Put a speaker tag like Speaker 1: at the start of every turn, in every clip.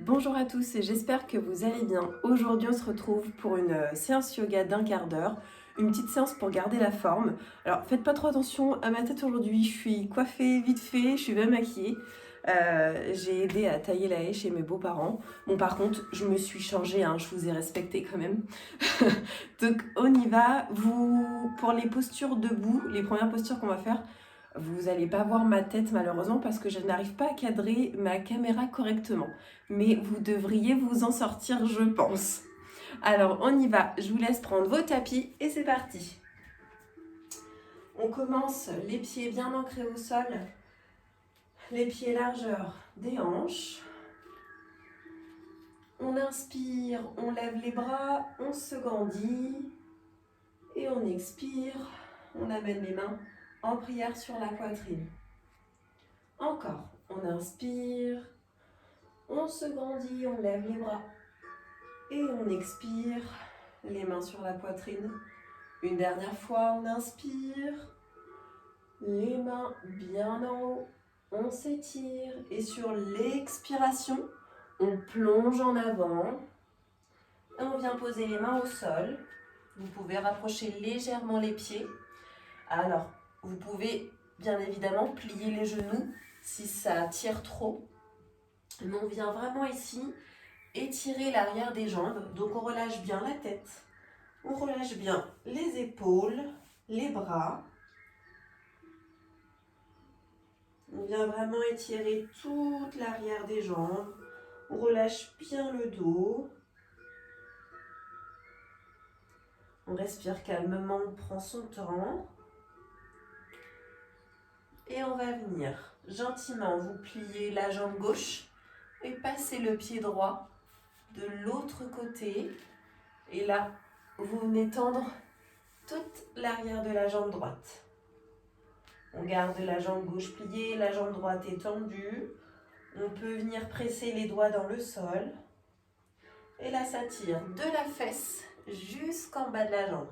Speaker 1: Bonjour à tous, j'espère que vous allez bien. Aujourd'hui, on se retrouve pour une séance yoga d'un quart d'heure, une petite séance pour garder la forme. Alors, faites pas trop attention à ma tête aujourd'hui, je suis coiffée vite fait, je suis bien maquillée. J'ai aidé à tailler la haie chez mes beaux-parents. Bon, par contre, je me suis changée, hein, je vous ai respecté quand même. Donc, on y va. Pour les postures debout, les premières postures qu'on va faire, vous n'allez pas voir ma tête malheureusement parce que je n'arrive pas à cadrer ma caméra correctement. Mais vous devriez vous en sortir, je pense. Alors, on y va. Je vous laisse prendre vos tapis et c'est parti. On commence les pieds bien ancrés au sol, les pieds largeur des hanches. On inspire, on lève les bras, on se grandit et on expire. On amène les mains en prière sur la poitrine. Encore, on inspire, on se grandit, on lève les bras et on expire, les mains sur la poitrine. Une dernière fois, on inspire, les mains bien en haut, on s'étire et sur l'expiration, on plonge en avant et on vient poser les mains au sol. Vous pouvez rapprocher légèrement les pieds. Alors, vous pouvez bien évidemment plier les genoux si ça tire trop. Mais on vient vraiment ici étirer l'arrière des jambes. Donc on relâche bien la tête, on relâche bien les épaules, les bras. On vient vraiment étirer toute l'arrière des jambes. On relâche bien le dos. On respire calmement, on prend son temps. Et on va venir gentiment vous plier la jambe gauche et passer le pied droit de l'autre côté. Et là, vous venez tendre toute l'arrière de la jambe droite. On garde la jambe gauche pliée, la jambe droite étendue. On peut venir presser les doigts dans le sol. Et là, ça tire de la fesse jusqu'en bas de la jambe.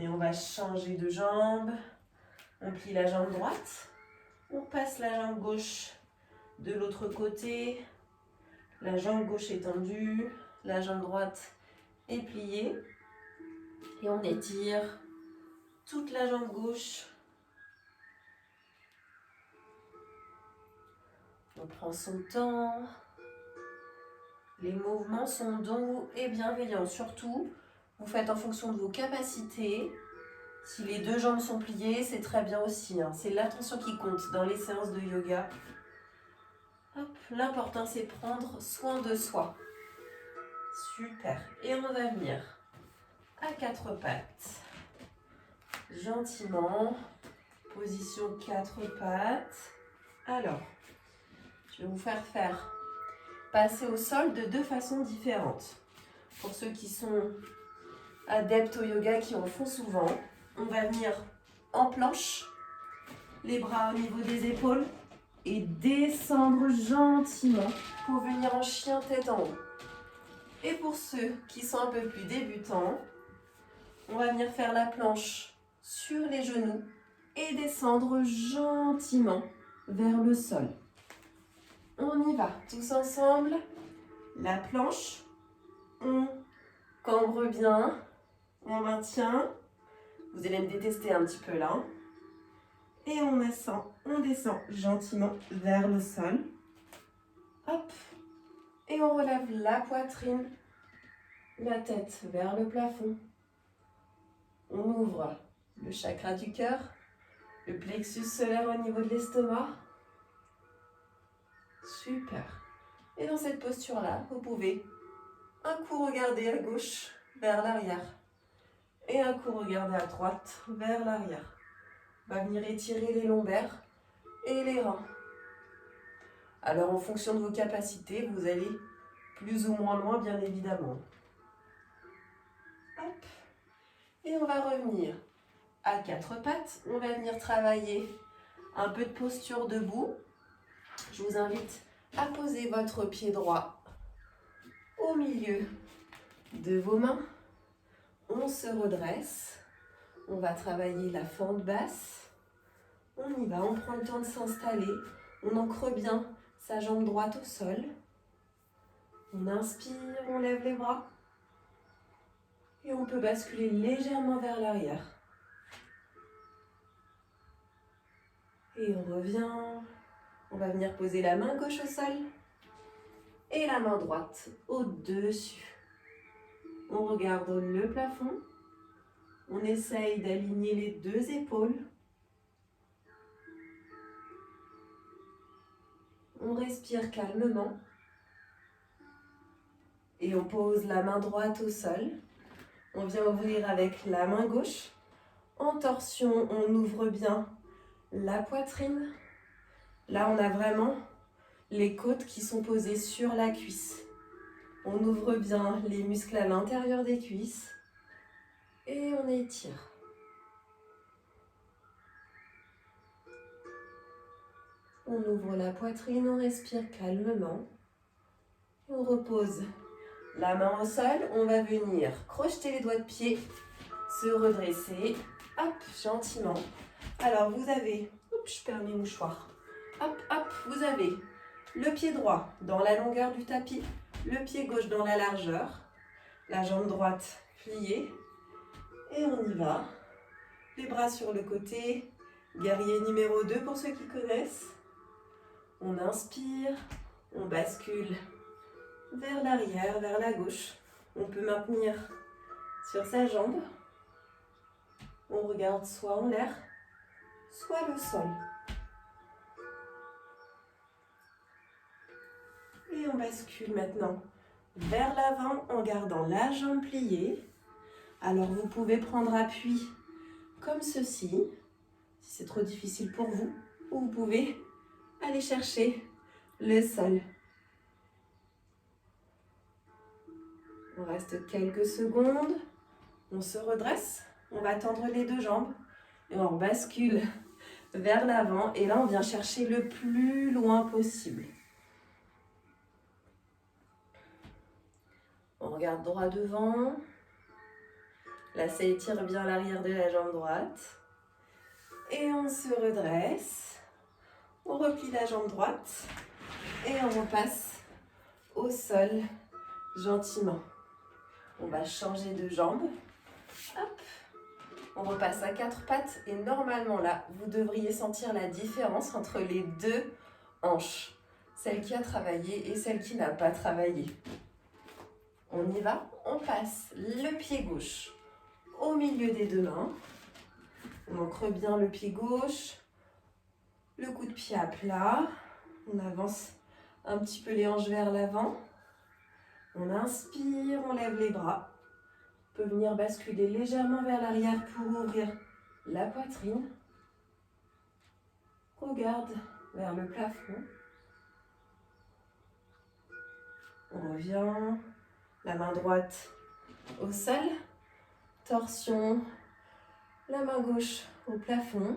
Speaker 1: Et on va changer de jambe. On plie la jambe droite. On passe la jambe gauche de l'autre côté. La jambe gauche est tendue. La jambe droite est pliée. Et on étire toute la jambe gauche. On prend son temps. Les mouvements sont doux et bienveillants. Surtout, vous faites en fonction de vos capacités. Si les deux jambes sont pliées, c'est très bien aussi. C'est l'attention qui compte dans les séances de yoga. L'important, c'est prendre soin de soi. Super. Et on va venir à quatre pattes. Gentiment. Position quatre pattes. Alors, je vais vous faire passer au sol de deux façons différentes. Pour ceux qui sont adeptes au yoga, qui en font souvent, on va venir en planche, les bras au niveau des épaules et descendre gentiment pour venir en chien tête en haut. Et pour ceux qui sont un peu plus débutants, on va venir faire la planche sur les genoux et descendre gentiment vers le sol. On y va, tous ensemble. La planche, on cambre bien, on maintient. Vous allez me détester un petit peu là. Et on descend gentiment vers le sol. Hop. Et on relève la poitrine, la tête vers le plafond. On ouvre le chakra du cœur, le plexus solaire au niveau de l'estomac. Super. Et dans cette posture-là, vous pouvez un coup regarder à gauche vers l'arrière et un coup regarder à droite vers l'arrière. On va venir étirer les lombaires et les reins. Alors en fonction de vos capacités, vous allez plus ou moins loin bien évidemment. Hop. Et on va revenir à quatre pattes. On va venir travailler un peu de posture debout. Je vous invite à poser votre pied droit au milieu de vos mains. On se redresse. On va travailler la fente basse. On y va, on prend le temps de s'installer. On ancre bien sa jambe droite au sol. On inspire, on lève les bras. Et on peut basculer légèrement vers l'arrière. Et on revient. On va venir poser la main gauche au sol. Et la main droite au-dessus. On regarde le plafond. On essaye d'aligner les deux épaules. On respire calmement. Et on pose la main droite au sol. On vient ouvrir avec la main gauche. En torsion, on ouvre bien la poitrine. Là, on a vraiment les côtes qui sont posées sur la cuisse. On ouvre bien les muscles à l'intérieur des cuisses. Et on étire. On ouvre la poitrine, on respire calmement. On repose la main au sol. On va venir crocheter les doigts de pied, se redresser. Hop, gentiment. Alors, vous avez... Oups, je perds mes mouchoirs. Hop, hop, vous avez le pied droit dans la longueur du tapis, le pied gauche dans la largeur, la jambe droite pliée. Et on y va. Les bras sur le côté. Guerrier numéro 2 pour ceux qui connaissent. On inspire, on bascule vers l'arrière, vers la gauche. On peut maintenir sur sa jambe. On regarde soit en l'air, soit le sol. Et on bascule maintenant vers l'avant en gardant la jambe pliée. Alors vous pouvez prendre appui comme ceci, si c'est trop difficile pour vous, ou vous pouvez aller chercher le sol. On reste quelques secondes, on se redresse, on va tendre les deux jambes et on bascule vers l'avant et là on vient chercher le plus loin possible. On regarde droit devant. Là, ça étire bien l'arrière de la jambe droite. Et on se redresse. On replie la jambe droite. Et on repasse au sol gentiment. On va changer de jambe. Hop. On repasse à 4 pattes. Et normalement, là, vous devriez sentir la différence entre les deux hanches. Celle qui a travaillé et celle qui n'a pas travaillé. On y va, on passe le pied gauche au milieu des deux mains. On ancre bien le pied gauche, le coup de pied à plat. On avance un petit peu les hanches vers l'avant. On inspire, on lève les bras. On peut venir basculer légèrement vers l'arrière pour ouvrir la poitrine. Regarde vers le plafond. On revient. La main droite au sol, torsion, la main gauche au plafond.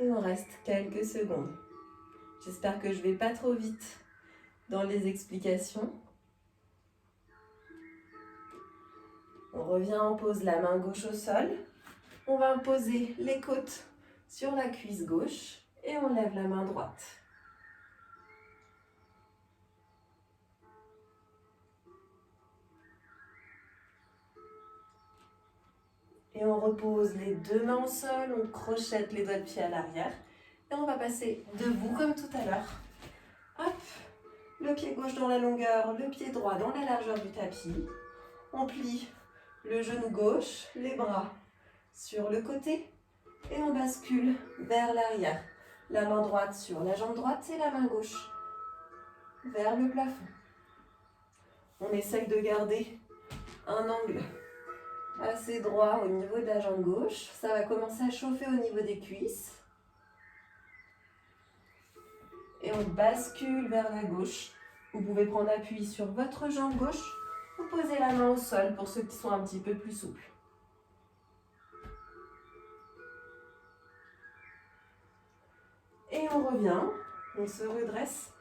Speaker 1: Et on reste quelques secondes. J'espère que je ne vais pas trop vite dans les explications. On revient, on pose la main gauche au sol. On va poser les côtes sur la cuisse gauche et on lève la main droite. Et on repose les deux mains au sol, on crochette les doigts de pied à l'arrière. Et on va passer debout comme tout à l'heure. Hop, le pied gauche dans la longueur, le pied droit dans la largeur du tapis. On plie le genou gauche, les bras sur le côté. Et on bascule vers l'arrière. La main droite sur la jambe droite et la main gauche vers le plafond. On essaye de garder un angle assez droit au niveau de la jambe gauche. Ça va commencer à chauffer au niveau des cuisses. Et on bascule vers la gauche. Vous pouvez prendre appui sur votre jambe gauche ou poser la main au sol pour ceux qui sont un petit peu plus souples. Et on revient, on se redresse,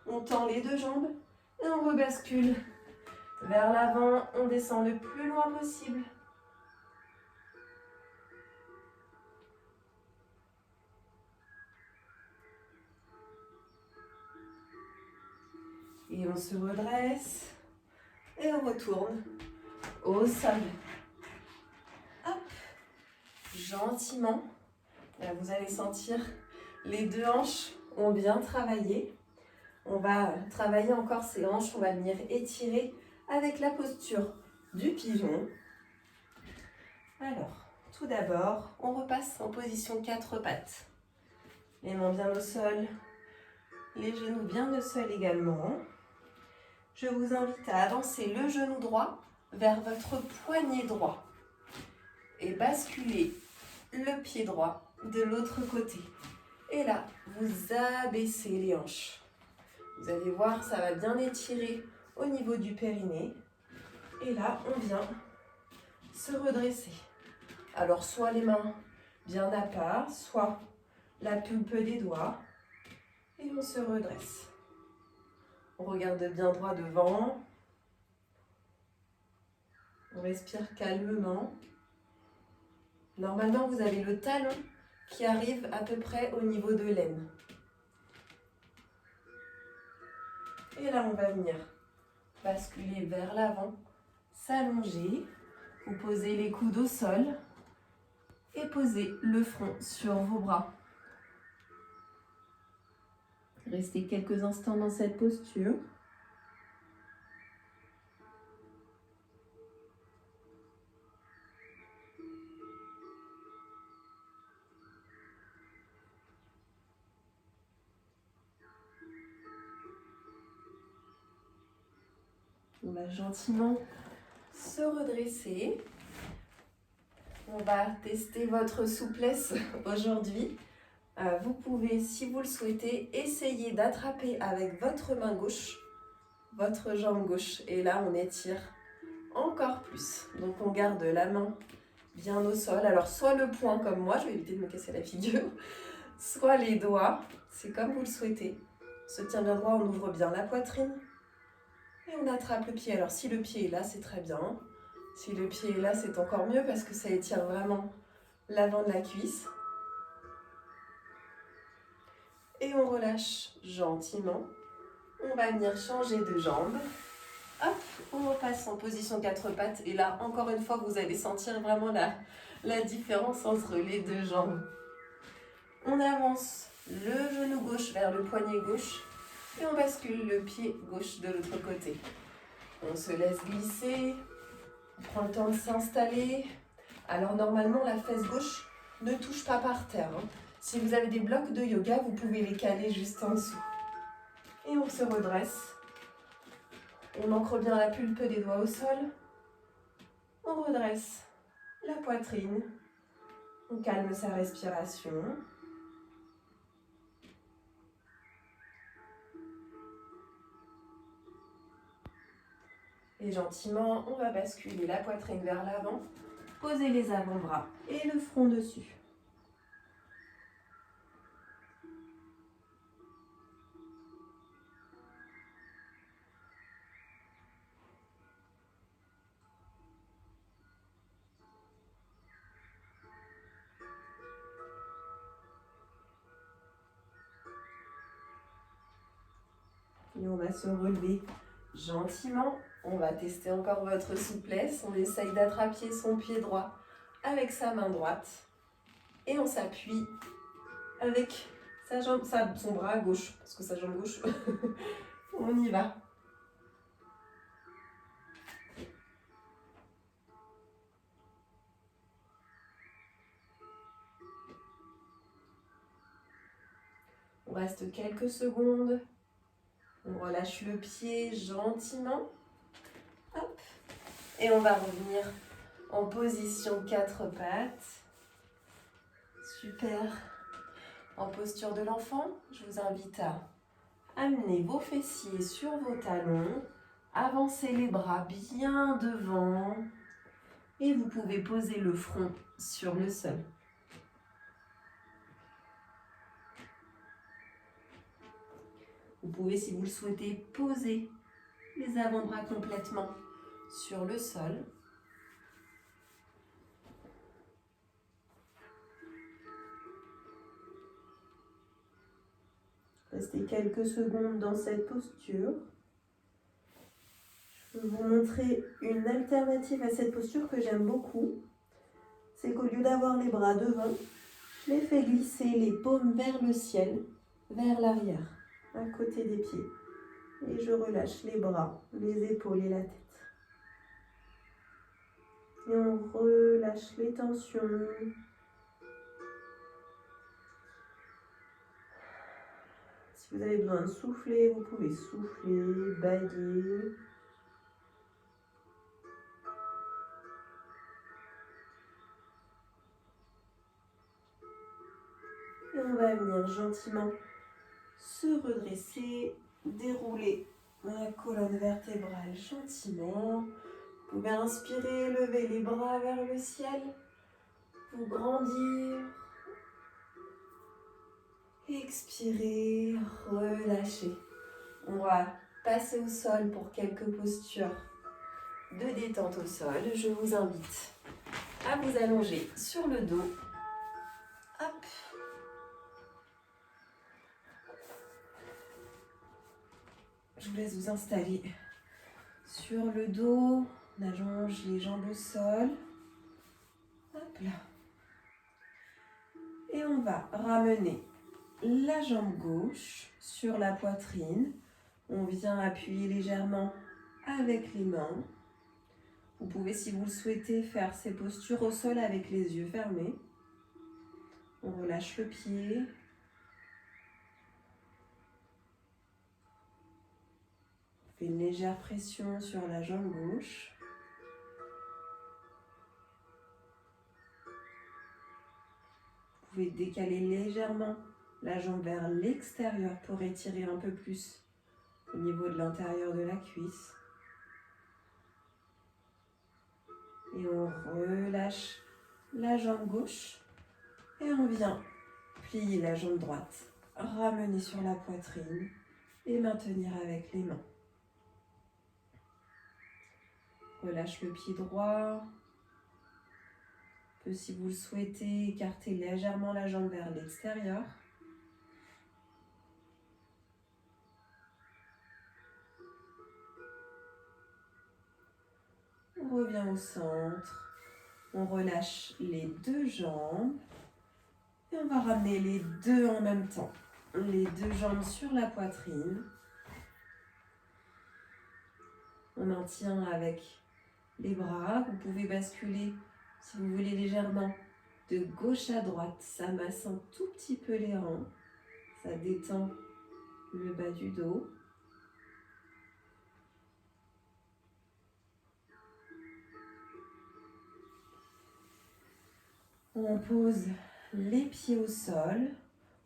Speaker 1: on tend les deux jambes et on rebascule vers l'avant. On descend le plus loin possible. Et on se redresse. Et on retourne au sol. Hop. Gentiment. Là, vous allez sentir les deux hanches ont bien travaillé. On va travailler encore ces hanches. On va venir étirer avec la posture du pigeon. Alors, tout d'abord, on repasse en position 4 pattes. Les mains bien au sol, les genoux bien au sol également. Je vous invite à avancer le genou droit vers votre poignet droit et basculer le pied droit de l'autre côté. Et là, vous abaissez les hanches. Vous allez voir, ça va bien étirer au niveau du périnée. Et là, on vient se redresser. Alors, soit les mains bien à part, soit la pulpe des doigts. Et on se redresse. On regarde bien droit devant. On respire calmement. Normalement, vous avez le talon qui arrive à peu près au niveau de l'aine. Et là, on va venir basculer vers l'avant, s'allonger. Vous posez les coudes au sol et posez le front sur vos bras. Restez quelques instants dans cette posture. On va gentiment se redresser. On va tester votre souplesse aujourd'hui. Vous pouvez, si vous le souhaitez, essayer d'attraper avec votre main gauche, votre jambe gauche. Et là, on étire encore plus. Donc, on garde la main bien au sol. Alors, soit le poing comme moi, je vais éviter de me casser la figure, soit les doigts, c'est comme vous le souhaitez. On se tient bien droit, on ouvre bien la poitrine. Et on attrape le pied. Alors, si le pied est là, c'est très bien. Si le pied est là, c'est encore mieux parce que ça étire vraiment l'avant de la cuisse. Et on relâche gentiment. On va venir changer de jambe. Hop, on repasse en position 4 pattes. Et là, encore une fois, vous allez sentir vraiment la différence entre les deux jambes. On avance le genou gauche vers le poignet gauche. Et on bascule le pied gauche de l'autre côté. On se laisse glisser. On prend le temps de s'installer. Alors normalement, la fesse gauche ne touche pas par terre. Si vous avez des blocs de yoga, vous pouvez les caler juste en dessous. Et on se redresse. On ancre bien la pulpe des doigts au sol. On redresse la poitrine. On calme sa respiration. Et gentiment, on va basculer la poitrine vers l'avant. Posez les avant-bras et le front dessus. Et on va se relever gentiment. On va tester encore votre souplesse. On essaye d'attraper son pied droit avec sa main droite. Et on s'appuie avec sa jambe, son bras gauche, parce que sa jambe gauche, on y va. On reste quelques secondes. On relâche le pied gentiment. Hop. Et on va revenir en position 4 pattes. Super. En posture de l'enfant, je vous invite à amener vos fessiers sur vos talons. Avancez les bras bien devant. Et vous pouvez poser le front sur le sol. Vous pouvez, si vous le souhaitez, poser les avant-bras complètement sur le sol. Restez quelques secondes dans cette posture. Je vais vous montrer une alternative à cette posture que j'aime beaucoup. C'est qu'au lieu d'avoir les bras devant, je les fais glisser les paumes vers le ciel, vers l'arrière, à côté des pieds. Et je relâche les bras, les épaules et la tête. Et on relâche les tensions. Si vous avez besoin de souffler, vous pouvez souffler, bailler. Et on va venir gentiment se redresser, dérouler la colonne vertébrale gentiment. Vous pouvez inspirer, lever les bras vers le ciel, vous grandir. Expirez, relâchez. On va passer au sol pour quelques postures de détente au sol. Je vous invite à vous allonger sur le dos. Hop. Je vous laisse vous installer sur le dos. On allonge les jambes au sol. Hop là. Et on va ramener la jambe gauche sur la poitrine. On vient appuyer légèrement avec les mains. Vous pouvez, si vous le souhaitez, faire ces postures au sol avec les yeux fermés. On relâche le pied. On fait une légère pression sur la jambe gauche. Vous pouvez décaler légèrement la jambe vers l'extérieur pour étirer un peu plus au niveau de l'intérieur de la cuisse. Et on relâche la jambe gauche. Et on vient plier la jambe droite, ramener sur la poitrine et maintenir avec les mains. Relâche le pied droit. Si vous le souhaitez, écartez légèrement la jambe vers l'extérieur. On revient au centre. On relâche les deux jambes. Et on va ramener les deux en même temps. Les deux jambes sur la poitrine. On maintient avec les bras. Vous pouvez basculer, si vous voulez, légèrement de gauche à droite. Ça masse un tout petit peu les reins. Ça détend le bas du dos. On pose les pieds au sol.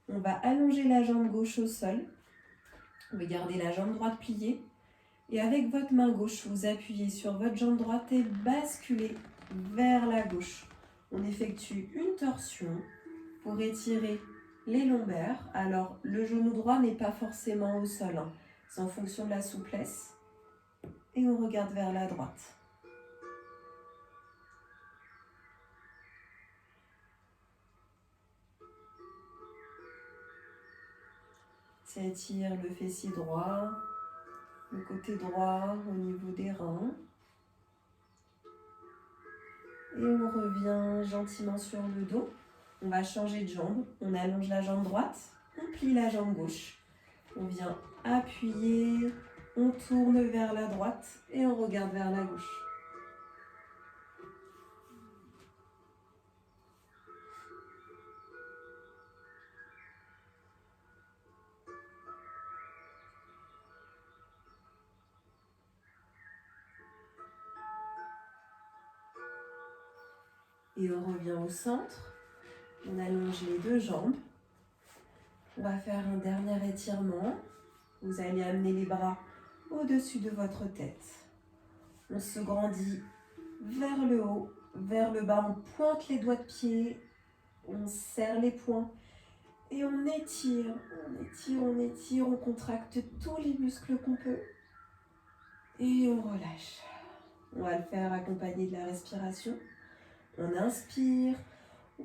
Speaker 1: On va allonger la jambe gauche au sol. Vous pouvez garder la jambe droite pliée. Et avec votre main gauche, vous appuyez sur votre jambe droite et basculez vers la gauche. On effectue une torsion pour étirer les lombaires. Alors, le genou droit n'est pas forcément au sol, hein. C'est en fonction de la souplesse. Et on regarde vers la droite. Ça étire le fessier droit, le côté droit au niveau des reins. Et on revient gentiment sur le dos. On va changer de jambe. On allonge la jambe droite, on plie la jambe gauche. On vient appuyer, on tourne vers la droite et on regarde vers la gauche. Et on revient au centre. On allonge les deux jambes. On va faire un dernier étirement. Vous allez amener les bras au-dessus de votre tête. On se grandit vers le haut, vers le bas. On pointe les doigts de pied. On serre les poings. Et on étire, on étire, on étire. On contracte tous les muscles qu'on peut. Et on relâche. On va le faire accompagné de la respiration. On inspire.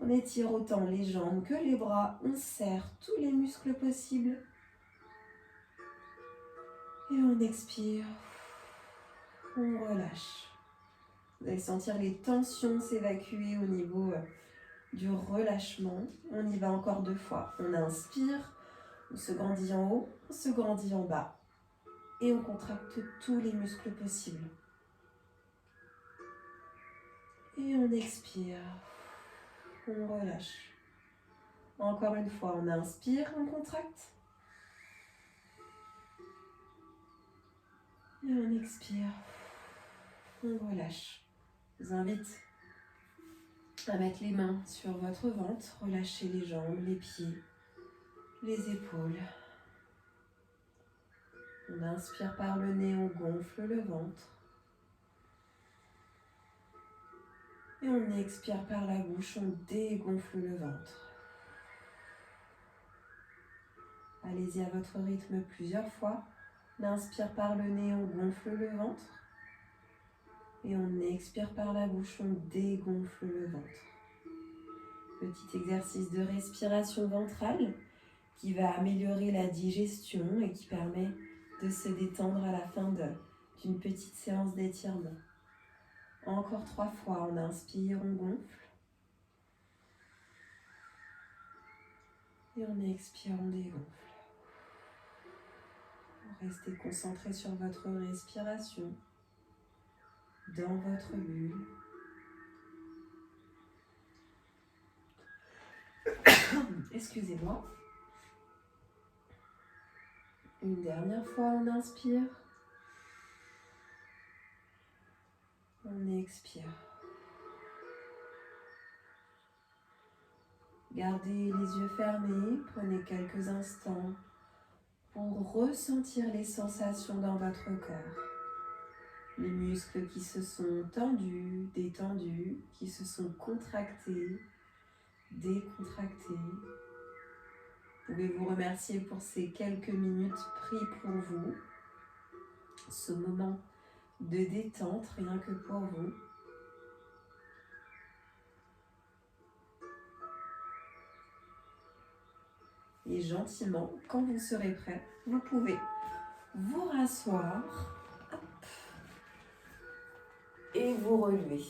Speaker 1: On étire autant les jambes que les bras. On serre tous les muscles possibles. Et on expire. On relâche. Vous allez sentir les tensions s'évacuer au niveau du relâchement. On y va encore 2 fois. On inspire, on se grandit en haut, on se grandit en bas. Et on contracte tous les muscles possibles. Et on expire. On relâche. Encore une fois, on inspire, on contracte. Et on expire. On relâche. Je vous invite à mettre les mains sur votre ventre, relâcher les jambes, les pieds, les épaules. On inspire par le nez, on gonfle le ventre. Et on expire par la bouche, on dégonfle le ventre. Allez-y à votre rythme plusieurs fois. On inspire par le nez, on gonfle le ventre. Et on expire par la bouche, on dégonfle le ventre. Petit exercice de respiration ventrale qui va améliorer la digestion et qui permet de se détendre à la fin d'une petite séance d'étirement. Encore 3 fois, on inspire, on gonfle. Et on expire, on dégonfle. Restez concentré sur votre respiration, dans votre bulle. Excusez-moi. Une dernière fois, on inspire. On expire. Gardez les yeux fermés, prenez quelques instants pour ressentir les sensations dans votre corps. Les muscles qui se sont tendus, détendus, qui se sont contractés, décontractés. Vous pouvez vous remercier pour ces quelques minutes pris pour vous. Ce moment de détente, rien que pour vous. Et gentiment, quand vous serez prêt, vous pouvez vous rasseoir et vous relever.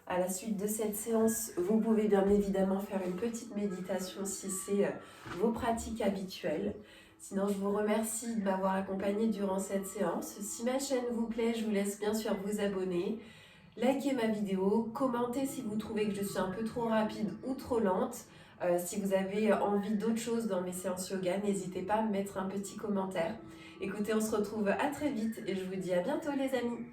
Speaker 1: À la suite de cette séance, vous pouvez bien évidemment faire une petite méditation si c'est vos pratiques habituelles. Sinon, je vous remercie de m'avoir accompagné durant cette séance. Si ma chaîne vous plaît, je vous laisse bien sûr vous abonner, liker ma vidéo, commenter si vous trouvez que je suis un peu trop rapide ou trop lente. Si vous avez envie d'autres choses dans mes séances yoga, n'hésitez pas à me mettre un petit commentaire. Écoutez, on se retrouve à très vite et je vous dis à bientôt les amis.